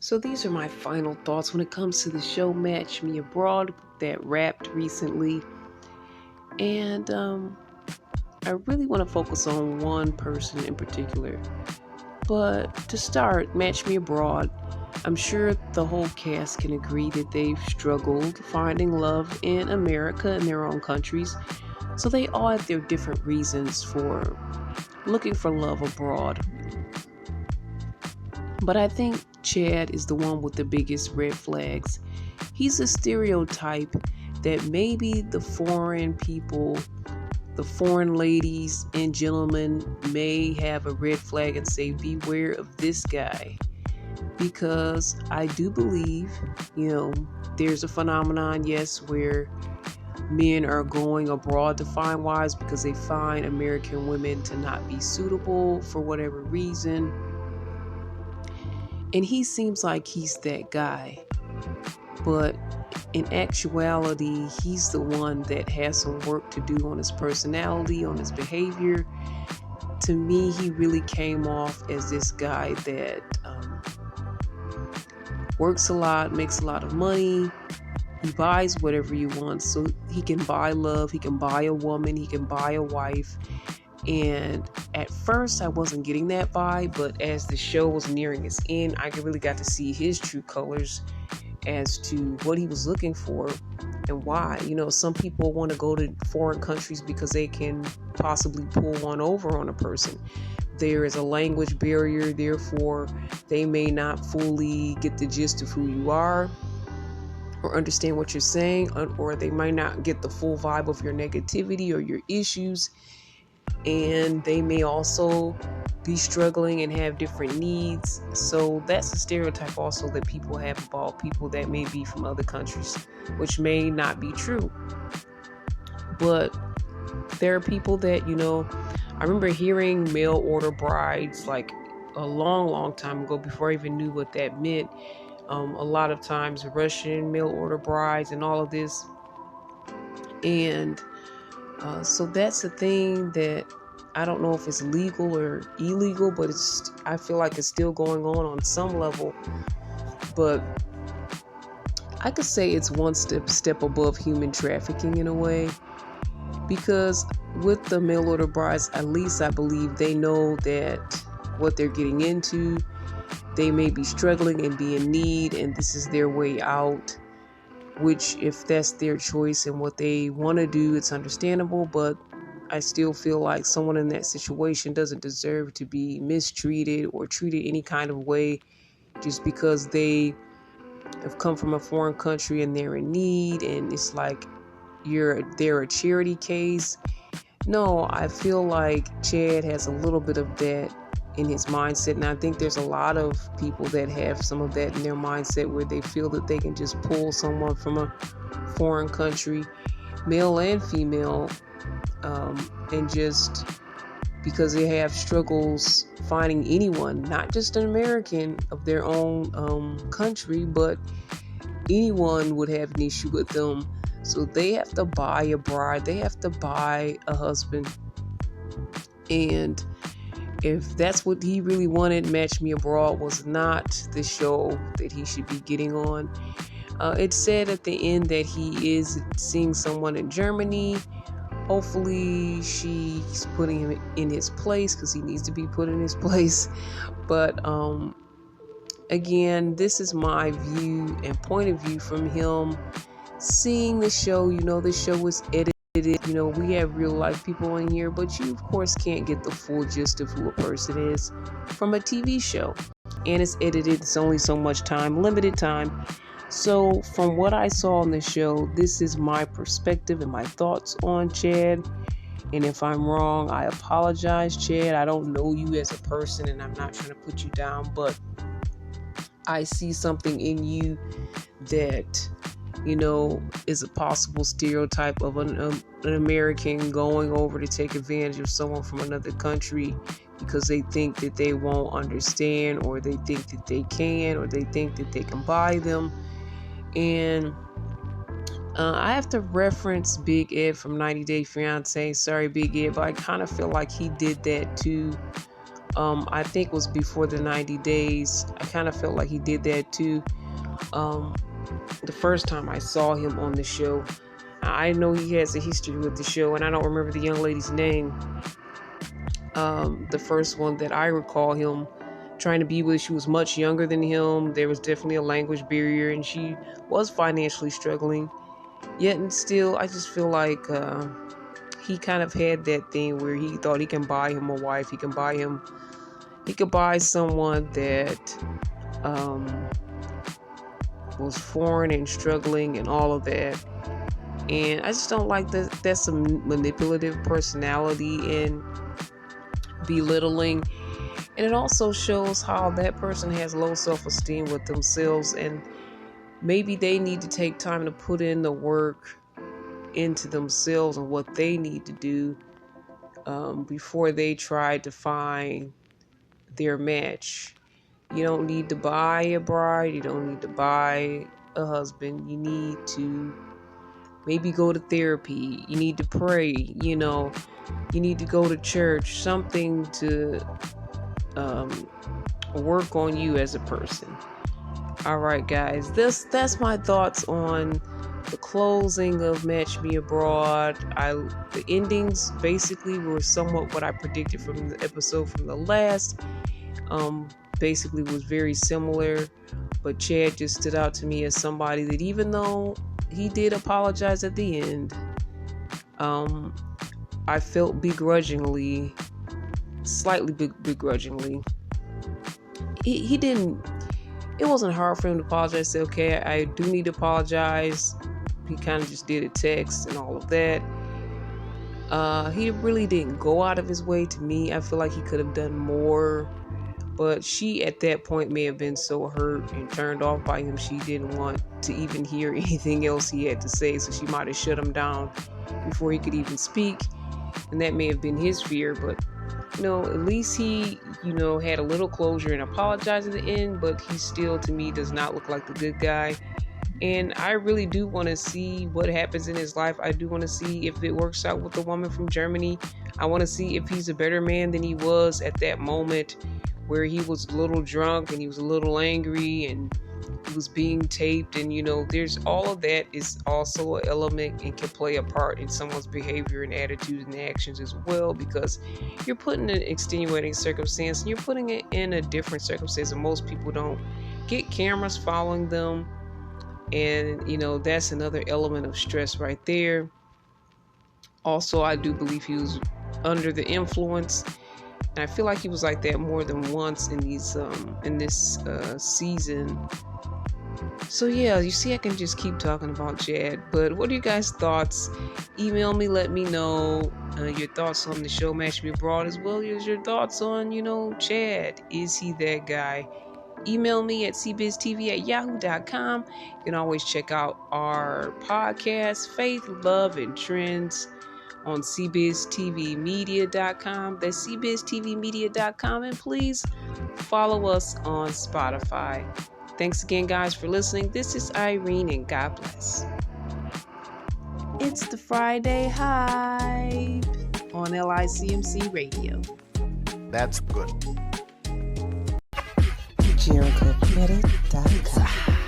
So these are my final thoughts when it comes to the show Match Me Abroad that wrapped recently. And I really want to focus on one person in particular. But to start, Match Me Abroad, I'm sure the whole cast can agree that they've struggled finding love in America in their own countries. So they all have their different reasons for looking for love abroad. But I think Chad is the one with the biggest red flags. He's a stereotype that maybe the foreign people, the foreign ladies and gentlemen may have a red flag and say, beware of this guy. Because I do believe, there's a phenomenon, yes, where men are going abroad to find wives because they find American women to not be suitable for whatever reason. And he seems like he's that guy. But in actuality, he's the one that has some work to do on his personality, on his behavior. To me, he really came off as this guy that works a lot, makes a lot of money. He buys whatever he wants. So he can buy love, he can buy a woman, he can buy a wife. And at first, I wasn't getting that vibe, but as the show was nearing its end, I really got to see his true colors as to what he was looking for and why. Some people want to go to foreign countries because they can possibly pull one over on a person. There is a language barrier, therefore, they may not fully get the gist of who you are or understand what you're saying, or they might not get the full vibe of your negativity or your issues. And they may also be struggling and have different needs. So that's a stereotype also that people have about people that may be from other countries, which may not be true. But there are people that, I remember hearing mail order brides like a long time ago before I even knew what that meant. A lot of times Russian mail order brides and all of this. And so that's the thing that I don't know if it's legal or illegal, but I feel like it's still going on some level. But I could say it's one step above human trafficking in a way, because with the mail order brides, at least I believe they know that what they're getting into. They may be struggling and be in need, and this is their way out. Which, if that's their choice and what they want to do, it's understandable, but I still feel like someone in that situation doesn't deserve to be mistreated or treated any kind of way just because they have come from a foreign country and they're in need, and it's like they're a charity case. No, I feel like Chad has a little bit of that in his mindset, and I think there's a lot of people that have some of that in their mindset where they feel that they can just pull someone from a foreign country, male and female, and just because they have struggles finding anyone, not just an American of their own country, but anyone would have an issue with them. So they have to buy a bride, they have to buy a husband. And if that's what he really wanted, Match Me Abroad was not the show that he should be getting on. It said at the end that he is seeing someone in Germany. Hopefully she's putting him in his place, because he needs to be put in his place. But again, this is my view and point of view from him seeing the show. The show was edited. We have real life people in here, but you of course can't get the full gist of who a person is from a TV show. And it's edited, it's only so much time, limited time. So from what I saw on the show, this is my perspective and my thoughts on Chad. And if I'm wrong, I apologize, Chad. I don't know you as a person, and I'm not trying to put you down, but I see something in you that is a possible stereotype of an American going over to take advantage of someone from another country because they think that they won't understand, or they think that they can, or they think that they can buy them. And I have to reference Big Ed from 90 Day Fiance. Sorry, Big Ed, but I kind of feel like he did that too. I think it was before the 90 days. I kind of felt like he did that too. The first time I saw him on the show, I know he has a history with the show, and I don't remember the young lady's name. The first one that I recall him trying to be with, she was much younger than him. There was definitely a language barrier, and she was financially struggling. Yet and still, I just feel like he kind of had that thing where he thought he can buy him a wife. He could buy someone that was foreign and struggling and all of that. And I just don't like that. That's a manipulative personality and belittling. And it also shows how that person has low self-esteem with themselves, and maybe they need to take time to put in the work into themselves and what they need to do before they try to find their match. You don't need to buy a bride. You don't need to buy a husband. You need to maybe go to therapy. You need to pray. You need to go to church. Something to work on you as a person. All right, guys. That's my thoughts on the closing of Match Me Abroad. The endings basically were somewhat what I predicted from the episode from the last. Basically was very similar, but Chad just stood out to me as somebody that, even though he did apologize at the end, I felt slightly begrudgingly. He didn't. It wasn't hard for him to apologize. Say, okay, I do need to apologize. He kind of just did a text and all of that. He really didn't go out of his way. To me, I feel like he could have done more. But she, at that point, may have been so hurt and turned off by him, she didn't want to even hear anything else he had to say. So she might have shut him down before he could even speak. And that may have been his fear. But, at least he, had a little closure and apologized at the end. But he still, to me, does not look like the good guy. And I really do want to see what happens in his life. I do want to see if it works out with the woman from Germany. I want to see if he's a better man than he was at that moment, where he was a little drunk and he was a little angry and he was being taped. And, there's all of that is also an element and can play a part in someone's behavior and attitude and actions as well, because you're putting an extenuating circumstance and you're putting it in a different circumstance, and most people don't get cameras following them. And, that's another element of stress right there. Also, I do believe he was under the influence. And I feel like he was like that more than once in this season. So yeah, you see, I can just keep talking about Chad. But what are you guys' thoughts? Email me, let me know your thoughts on the show Match Me Abroad, as well as your thoughts on, Chad. Is he that guy? Email me at cbiztv@yahoo.com. You can always check out our podcast, Faith, Love, and Trends, on cbiztvmedia.com. That's cbiztvmedia.com. And please follow us on Spotify. Thanks again, guys, for listening. This is Irene, and God bless. It's the Friday Hype on LICMC Radio. That's good. JerichoCredit.com.